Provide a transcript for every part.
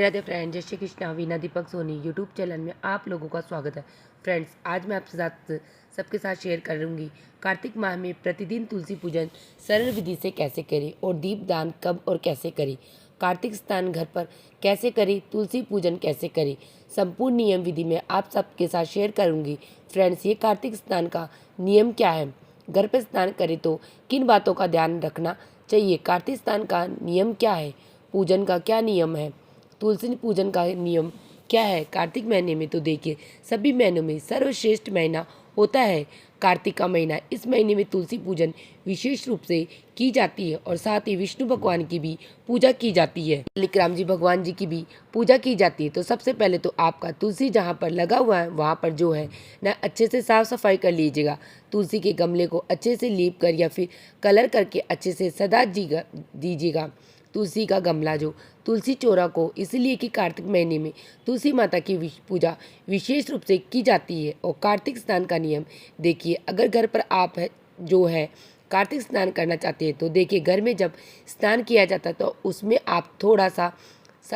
Radhe friends, जय Shri Krishna. Veena Deepak Soni YouTube channel में आप लोगों का स्वागत है। फ्रेंड्स, आज मैं आपके साथ सबके साथ शेयर करूंगी कार्तिक माह में प्रतिदिन तुलसी पूजन सरल विधि से कैसे करें और दीप दान कब और कैसे करें, कार्तिक स्नान घर पर कैसे करें, तुलसी पूजन कैसे करें, संपूर्ण नियम विधि में आप सबके साथ शेयर करूँगी। फ्रेंड्स, ये कार्तिक स्नान का नियम क्या है, घर पर स्नान करें तो किन बातों का ध्यान रखना चाहिए, कार्तिक स्नान का नियम क्या है, पूजन का क्या नियम है, तुलसी पूजन का नियम क्या है। कार्तिक महीने में तो देखिए सभी महीनों में सर्वश्रेष्ठ महीना होता है कार्तिक का महीना। इस महीने में तुलसी पूजन विशेष रूप से की जाती है और साथ ही विष्णु भगवान की भी पूजा की जाती है, लिक्राम जी भगवान जी की भी पूजा की जाती है। तो सबसे पहले तो आपका तुलसी जहाँ पर लगा हुआ है वहाँ पर जो है ना अच्छे से साफ सफाई कर लीजिएगा। तुलसी के गमले को अच्छे से लीप कर या फिर कलर करके अच्छे से सजा दीजिएगा। तुलसी का गमला जो तुलसी चौरा को इसलिए कि कार्तिक महीने में तुलसी माता की पूजा विशेष रूप से की जाती है। और कार्तिक स्नान का नियम देखिए, अगर घर पर आप है जो है कार्तिक स्नान करना चाहते हैं तो देखिए घर में जब स्नान किया जाता है तो उसमें आप थोड़ा सा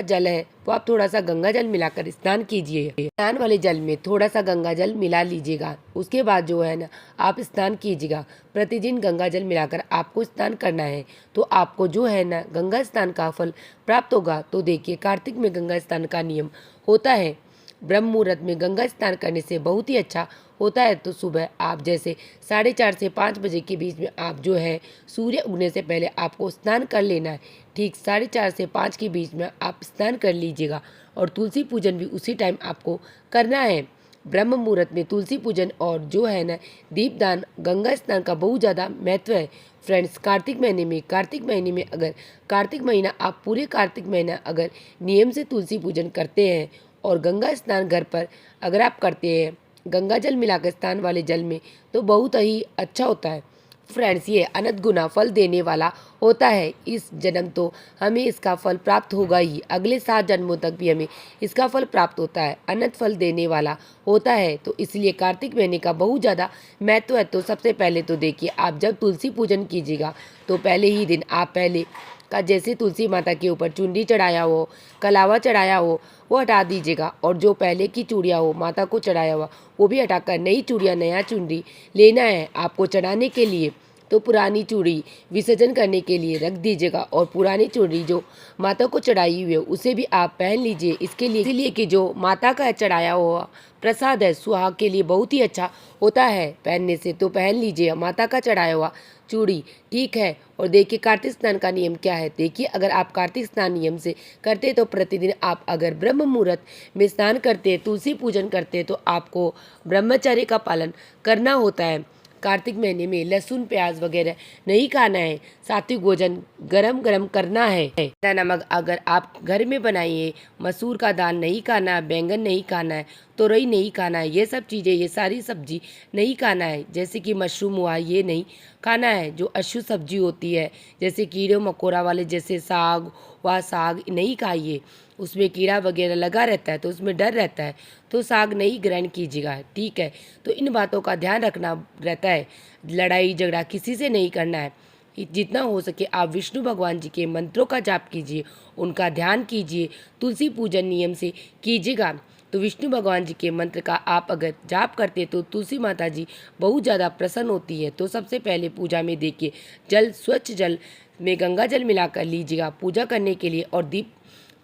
जल है वो आप थोड़ा सा गंगा जल मिलाकर स्नान कीजिए। स्नान वाले जल में थोड़ा सा गंगा जल मिला लीजिएगा। उसके बाद जो है ना आप स्नान कीजिएगा। प्रतिदिन गंगा जल मिलाकर आपको स्नान करना है तो आपको जो है ना गंगा स्नान का फल प्राप्त होगा। तो देखिए कार्तिक में गंगा स्नान का नियम होता है, ब्रह्म मुहूर्त में गंगा स्नान करने से बहुत ही अच्छा होता है। तो सुबह आप जैसे 4:30 से 5 बजे के बीच में आप जो है सूर्य उगने से पहले आपको स्नान कर लेना है। ठीक 4:30 से 5 के बीच में आप स्नान कर लीजिएगा और तुलसी पूजन भी उसी टाइम आपको करना है। ब्रह्म मुहूर्त में तुलसी पूजन और जो है ना दीपदान गंगा स्नान का बहुत ज़्यादा महत्व है। फ्रेंड्स, कार्तिक महीने में अगर कार्तिक महीना आप पूरे कार्तिक महीना अगर नियम से तुलसी पूजन करते हैं और गंगा स्नान घर पर अगर आप करते हैं गंगा जल मिलाकर स्नान वाले जल में तो बहुत ही अच्छा होता है। फ्रेंड्स, ये अनंत गुना फल देने वाला होता है। इस जन्म तो हमें इसका फल प्राप्त होगा ही, अगले 7 जन्मों तक भी हमें इसका फल प्राप्त होता है। अनंत फल देने वाला होता है तो इसलिए कार्तिक महीने का बहुत ज़्यादा महत्व है। तो सबसे पहले तो देखिए आप जब तुलसी पूजन कीजिएगा तो पहले ही दिन आप पहले का जैसे तुलसी माता के ऊपर चुनरी चढ़ाया हो, कलावा चढ़ाया हो वो हटा दीजिएगा और जो पहले की चूड़ियाँ हो माता को चढ़ाया हुआ वो भी हटाकर नई चूड़ियाँ नया चुनरी लेना है आपको चढ़ाने के लिए। तो पुरानी चूड़ी विसर्जन करने के लिए रख दीजिएगा और पुरानी चूड़ी जो माता को चढ़ाई हुई है उसे भी आप पहन लीजिए। इसके लिए इसलिए कि जो माता का चढ़ाया हुआ प्रसाद है सुहाग के लिए बहुत ही अच्छा होता है पहनने से। तो पहन लीजिए माता का चढ़ाया हुआ चूड़ी, ठीक है। और देखिए कार्तिक स्नान का नियम क्या है। देखिए अगर आप कार्तिक स्नान नियम से करते हैं तो प्रतिदिन आप अगर ब्रह्म मुहूर्त में स्नान करते हैं तुलसी पूजन करते हैं तो आपको ब्रह्मचर्य का पालन करना होता है। कार्तिक महीने में लहसुन प्याज वगैरह नहीं खाना है, सात्विक भोजन गरम गरम करना है। नमक अगर आप घर में बनाइए, मसूर का दाल नहीं खाना है, बैंगन नहीं खाना है, तोरई नहीं खाना है, ये सब चीज़ें ये सारी सब्जी नहीं खाना है। जैसे कि मशरूम हुआ ये नहीं खाना है, जो अशुद्ध सब्जी होती है जैसे कीड़े मकोड़ा वाले जैसे साग वह साग नहीं खाइए, उसमें कीड़ा वगैरह लगा रहता है तो उसमें डर रहता है, तो साग नहीं ग्रहण कीजिएगा, ठीक है। तो इन बातों का ध्यान रखना रहता है। लड़ाई झगड़ा किसी से नहीं करना है। जितना हो सके आप विष्णु भगवान जी के मंत्रों का जाप कीजिए, उनका ध्यान कीजिए, तुलसी पूजन नियम से कीजिएगा। तो विष्णु भगवान जी के मंत्र का आप अगर जाप करते तो तुलसी माता जी बहुत ज़्यादा प्रसन्न होती है। तो सबसे पहले पूजा में देखिए जल स्वच्छ जल में गंगा जल मिलाकर लीजिएगा पूजा करने के लिए और दीप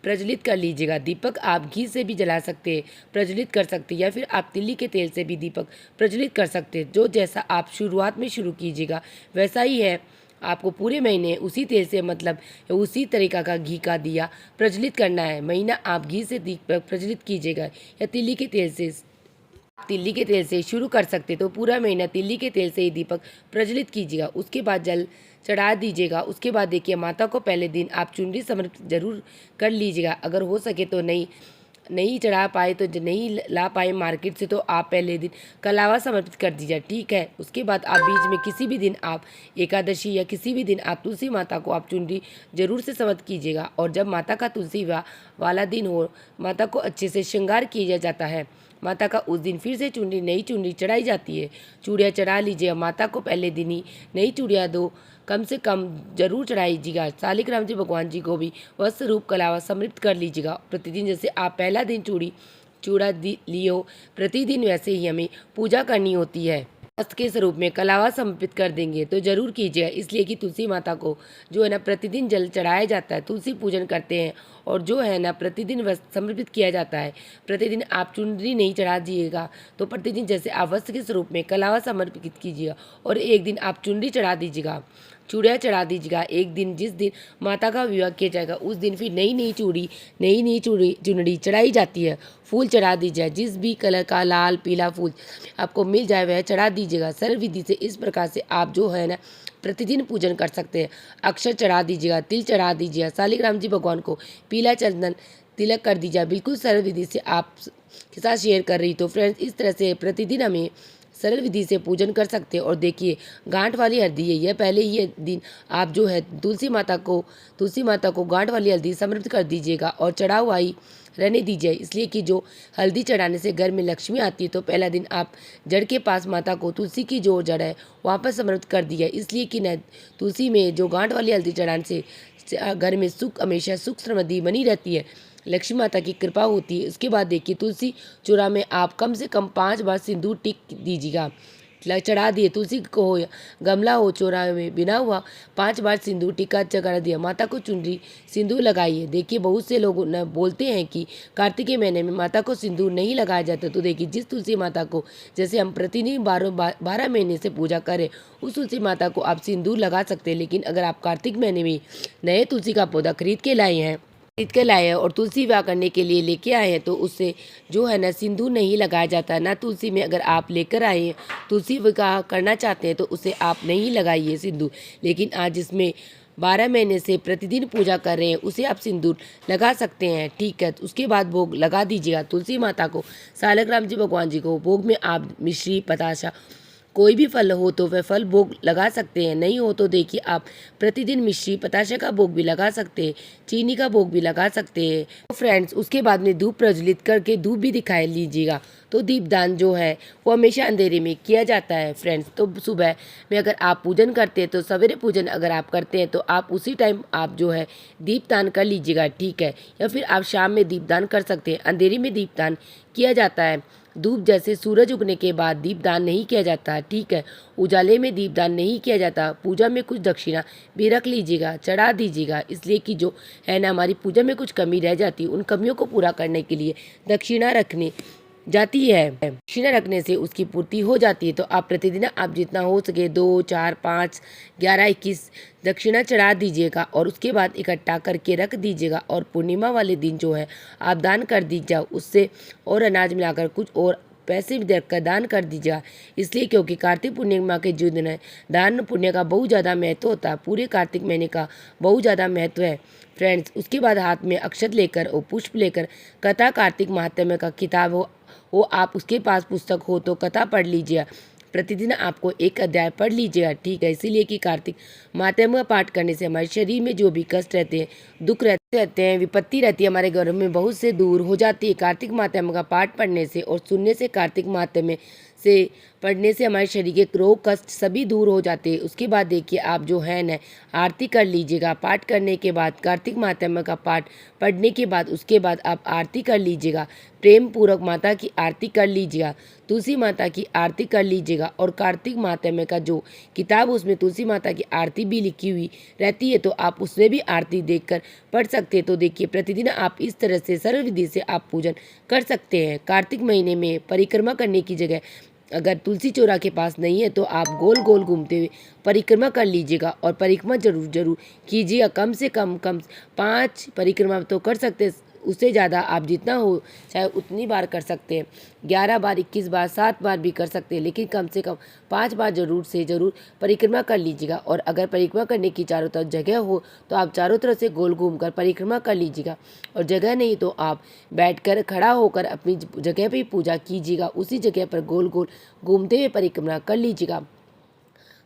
प्रज्वलित कर लीजिएगा। दीपक आप घी से भी जला सकते हैं, प्रज्वलित कर सकते हैं, या फिर आप तिल्ली के तेल से भी दीपक प्रज्वलित कर सकते हैं। जो जैसा आप शुरुआत में शुरू कीजिएगा वैसा ही है। आपको पूरे महीने उसी तेल से मतलब उसी तरीका का घी का दिया प्रज्वलित करना है। महीना आप घी से दीपक प्रज्वलित कीजिएगा या तिल्ली के तेल से शुरू कर सकते तो पूरा महीना तिल्ली के तेल से ही दीपक प्रज्वलित कीजिएगा। उसके बाद जल चढ़ा दीजिएगा। उसके बाद देखिए माता को पहले दिन आप चुनरी समर्पित जरूर कर लीजिएगा। अगर हो सके तो नहीं चढ़ा पाए तो नहीं ला पाए मार्केट से तो आप पहले दिन कलावा समर्पित कर दीजिए, ठीक है। उसके बाद आप बीच में किसी भी दिन आप एकादशी या किसी भी दिन आप तुलसी माता को आप चुनरी जरूर से समर्पित कीजिएगा। और जब माता का तुलसी वाला दिन हो माता को अच्छे से श्रृंगार किया जाता है माता का उस दिन फिर से नई चुनरी चढ़ाई जाती है। चूड़ियाँ चढ़ा लीजिए। माता को पहले दिन ही नई चूड़ियाँ दो कम से कम जरूर चढ़ाइएगा। शालिग्राम जी भगवान जी को भी वस्त्र रूप कलावा समृद्ध कर लीजिएगा। प्रतिदिन जैसे आप पहला दिन चूड़ा लियो, प्रतिदिन वैसे ही हमें पूजा करनी होती है। वस्त्र के स्वरूप में कलावा समर्पित कर देंगे तो जरूर कीजिएगा, इसलिए कि तुलसी माता को जो है ना प्रतिदिन जल चढ़ाया जाता है, तुलसी पूजन करते हैं और जो है ना प्रतिदिन वस्त्र समर्पित किया जाता है। प्रतिदिन आप चुनरी नहीं चढ़ा दीजिएगा तो प्रतिदिन जैसे आप वस्त्र के स्वरूप में कलावा समर्पित कीजिएगा और एक दिन आप चुनरी चढ़ा दीजिएगा, चूड़ियाँ चढ़ा दीजिएगा। एक दिन जिस दिन माता का विवाह किया जाएगा उस दिन फिर नई चुनरी चढ़ाई जाती है। फूल चढ़ा दीजिए, जिस भी कलर का लाल पीला फूल आपको मिल जाए वह चढ़ा दीजिएगा। सरल विधि से इस प्रकार से आप जो है ना प्रतिदिन पूजन कर सकते हैं। अक्षर चढ़ा दीजिएगा, तिल चढ़ा दीजिएगा। शालिग्राम जी भगवान को पीला चंदन तिलक कर दीजिए। बिल्कुल सरल विधि से आप के साथ शेयर कर रही। तो फ्रेंड्स, इस तरह से प्रतिदिन हमें सरल विधि से पूजन कर सकते हैं। और देखिए, गांठ वाली हल्दी है, यह पहले ही दिन आप जो है तुलसी माता को गांठ वाली हल्दी समर्पित कर दीजिएगा और चढ़ा हुआ ही रहने दीजिए, इसलिए कि जो हल्दी चढ़ाने से घर में लक्ष्मी आती है। तो पहला दिन आप जड़ के पास माता को तुलसी की जो जड़ है वहाँ पर समर्पित कर दिया, इसलिए कि न तुलसी में जो गांठ वाली हल्दी चढ़ाने से घर में हमेशा सुख समृद्धि बनी रहती है, लक्ष्मी माता की कृपा होती है। उसके बाद देखिए, तुलसी चूड़ा में आप कम से कम 5 बार सिंदूर टिक दीजिएगा। चढ़ा दिए, तुलसी को हो या गमला हो चौरा में बिना हुआ 5 बार सिंदूर टिक्का चढ़ा दिया। माता को चुनरी सिंदूर लगाइए। देखिए, बहुत से लोग न बोलते हैं कि कार्तिक महीने में माता को सिंदूर नहीं लगाया जाता। तो देखिए, जिस तुलसी माता को जैसे हम प्रतिदिन 12 महीने से पूजा करें, उस तुलसी माता को आप सिंदूर लगा सकते हैं। लेकिन अगर आप कार्तिक महीने में नए तुलसी का पौधा खरीद के लाए हैं और तुलसी विवाह करने के लिए लेके आए हैं, तो उससे जो है ना सिंदूर नहीं लगाया जाता ना तुलसी में। अगर आप लेकर आए हैं, तुलसी विवाह करना चाहते हैं, तो उसे आप नहीं लगाइए सिंदूर। लेकिन आज जिसमें 12 महीने से प्रतिदिन पूजा कर रहे हैं, उसे आप सिंदूर लगा सकते हैं, ठीक है। उसके बाद भोग लगा दीजिएगा तुलसी माता को। शालिग्राम जी भगवान जी को भोग में आप मिश्री बताशा कोई भी फल हो तो वह फल भोग लगा सकते हैं। नहीं हो तो देखिए, आप प्रतिदिन मिश्री पताशा का भोग भी लगा सकते हैं, चीनी का भोग भी लगा सकते हैं। तो फ्रेंड्स, उसके बाद में धूप प्रज्वलित करके धूप भी दिखा लीजिएगा। तो दीपदान जो है वो हमेशा अंधेरे में किया जाता है फ्रेंड्स। तो सुबह में अगर आप पूजन करते हैं, तो सवेरे पूजन अगर आप करते हैं तो आप उसी टाइम आप जो है दीपदान कर लीजिएगा, ठीक है। या फिर आप शाम में दीपदान कर सकते हैं। अंधेरे में दीपदान किया जाता है। धूप जैसे सूरज उगने के बाद दीपदान नहीं किया जाता, ठीक है। उजाले में दीपदान नहीं किया जाता। पूजा में कुछ दक्षिणा भी रख लीजिएगा, चढ़ा दीजिएगा, इसलिए कि जो है ना हमारी पूजा में कुछ कमी रह जाती है, उन कमियों को पूरा करने के लिए दक्षिणा रखने जाती है। दक्षिणा रखने से उसकी पूर्ति हो जाती है। तो आप प्रतिदिन आप जितना हो सके 2, 4, 5, 11, 21 दक्षिणा चढ़ा दीजिएगा और उसके बाद इकट्ठा करके रख दीजिएगा। और पूर्णिमा वाले दिन जो है आप दान कर दीजिए, उससे और अनाज मिलाकर कुछ और पैसे भी देकर दान कर दीजिएगा। इसलिए क्योंकि कार्तिक पूर्णिमा के जो दिन है, दान पुण्य का बहुत ज़्यादा महत्व होता है। पूरे कार्तिक महीने का बहुत ज़्यादा महत्व है फ्रेंड्स। उसके बाद हाथ में अक्षत लेकर और पुष्प लेकर कथा कार्तिक महात्म्य का किताब हो आप उसके पास पुस्तक हो तो कथा पढ़ लीजिए। प्रतिदिन आपको एक अध्याय पढ़ लीजिएगा, ठीक है। इसीलिए कि कार्तिक महात्म्य पाठ करने से हमारे शरीर में जो भी कष्ट रहते हैं, दुख रहते हैं, विपत्ति रहती है, हमारे घरों में बहुत से दूर हो जाती है। कार्तिक महात्म्य का पाठ पढ़ने से और सुनने से, कार्तिक महात्म्य से पढ़ने से हमारे शरीर के रोग कष्ट सभी दूर हो जाते हैं। उसके बाद देखिए, आप जो है न आरती कर लीजिएगा। पाठ करने के बाद, कार्तिक महात्म्य का पाठ पढ़ने के बाद उसके बाद आप आरती कर लीजिएगा। प्रेम पूर्वक माता की आरती कर लीजिएगा, तुलसी माता की आरती कर लीजिएगा। और कार्तिक महात्म्य का जो किताब उसमें तुलसी माता की आरती भी लिखी हुई रहती है, तो आप उसमें भी आरती देखकर पढ़ सकते हैं। तो देखिए, प्रतिदिन आप इस तरह से सरल विधि से आप पूजन कर सकते हैं। कार्तिक महीने में परिक्रमा करने की जगह अगर तुलसी चौरा के पास नहीं है तो आप गोल गोल घूमते हुए परिक्रमा कर लीजिएगा। और परिक्रमा जरूर कीजिएगा। कम से कम 5 परिक्रमा तो कर सकते हैं, उससे ज़्यादा आप जितना हो चाहे उतनी बार कर सकते हैं। 11 बार, 21 बार, 7 बार भी कर सकते हैं, लेकिन कम से कम 5 बार ज़रूर परिक्रमा कर लीजिएगा। और अगर परिक्रमा करने की चारों तरफ जगह हो तो आप चारों तरफ से गोल घूमकर परिक्रमा कर लीजिएगा। और जगह नहीं तो आप बैठकर खड़ा होकर अपनी जगह पर पूजा कीजिएगा। उसी जगह पर गोल गोल घूमते हुए परिक्रमा कर लीजिएगा।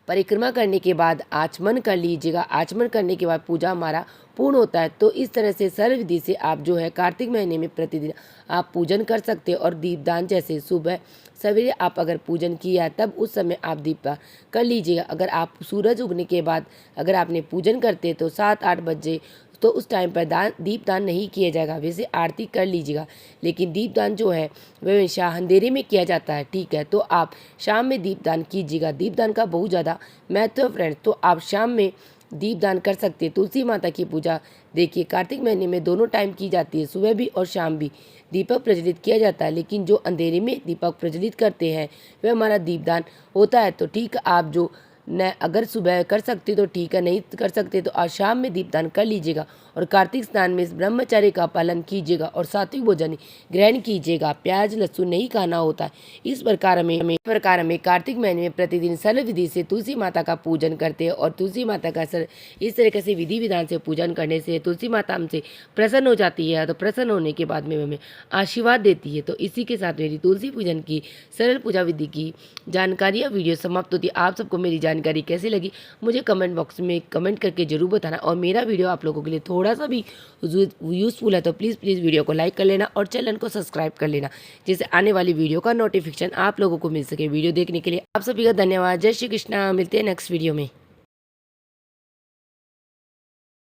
परिक्रमा करने के बाद आचमन कर लीजिएगा। आचमन करने के बाद पूजा हमारा पूर्ण होता है। तो इस तरह से सरल विधि से आप जो है कार्तिक महीने में प्रतिदिन आप पूजन कर सकते हैं। और दीपदान जैसे सुबह सवेरे आप अगर पूजन किया तब उस समय आप दीपदान कर लीजिएगा। अगर आप सूरज उगने के बाद अगर आपने पूजन करते तो 7-8 बजे तो उस टाइम पर दीपदान नहीं किया जाएगा। वैसे आरती कर लीजिएगा, लेकिन दीपदान जो है वह हमेशा अंधेरे में किया जाता है। ठीक है, तो आप शाम में दीपदान कीजिएगा। दीपदान का बहुत ज़्यादा महत्व है फ्रेंड्स। तो आप शाम में दीपदान कर सकते हैं। तुलसी माता की पूजा देखिए कार्तिक महीने में दोनों टाइम की जाती है, सुबह भी और शाम भी दीपक प्रज्वलित किया जाता है। लेकिन जो अंधेरे में दीपक प्रज्वलित करते हैं वह हमारा दीपदान होता है। तो ठीक, आप जो न अगर सुबह कर सकते तो ठीक है, नहीं कर सकते तो आज शाम में दीपदान कर लीजिएगा। और कार्तिक स्नान में इस ब्रह्मचर्य का पालन कीजिएगा और सात्विक भोजन ग्रहण कीजिएगा। प्याज लहसुन नहीं खाना होता है। इस प्रकार हमें कार्तिक महीने में प्रतिदिन सरल विधि से तुलसी माता का पूजन करते हैं। और तुलसी माता का इस तरीके से विधि विधान से पूजन करने से तुलसी माता हमसे प्रसन्न हो जाती है। तो प्रसन्न होने के बाद में हमें आशीर्वाद देती है। तो इसी के साथ मेरी तुलसी पूजन की सरल पूजा विधि की जानकारी या वीडियो समाप्त होती है। आप सबको मेरी जानकारी कैसी लगी मुझे कमेंट बॉक्स में कमेंट करके जरूर बताना। और मेरा वीडियो आप लोगों के लिए थोड़ा सा भी यूज़फुल है तो प्लीज़ वीडियो को लाइक कर लेना और चैनल को सब्सक्राइब कर लेना, जिससे आने वाली वीडियो का नोटिफिकेशन आप लोगों को मिल सके। वीडियो देखने के लिए आप सभी का धन्यवाद। जय श्री कृष्णा। मिलते हैं नेक्स्ट वीडियो में।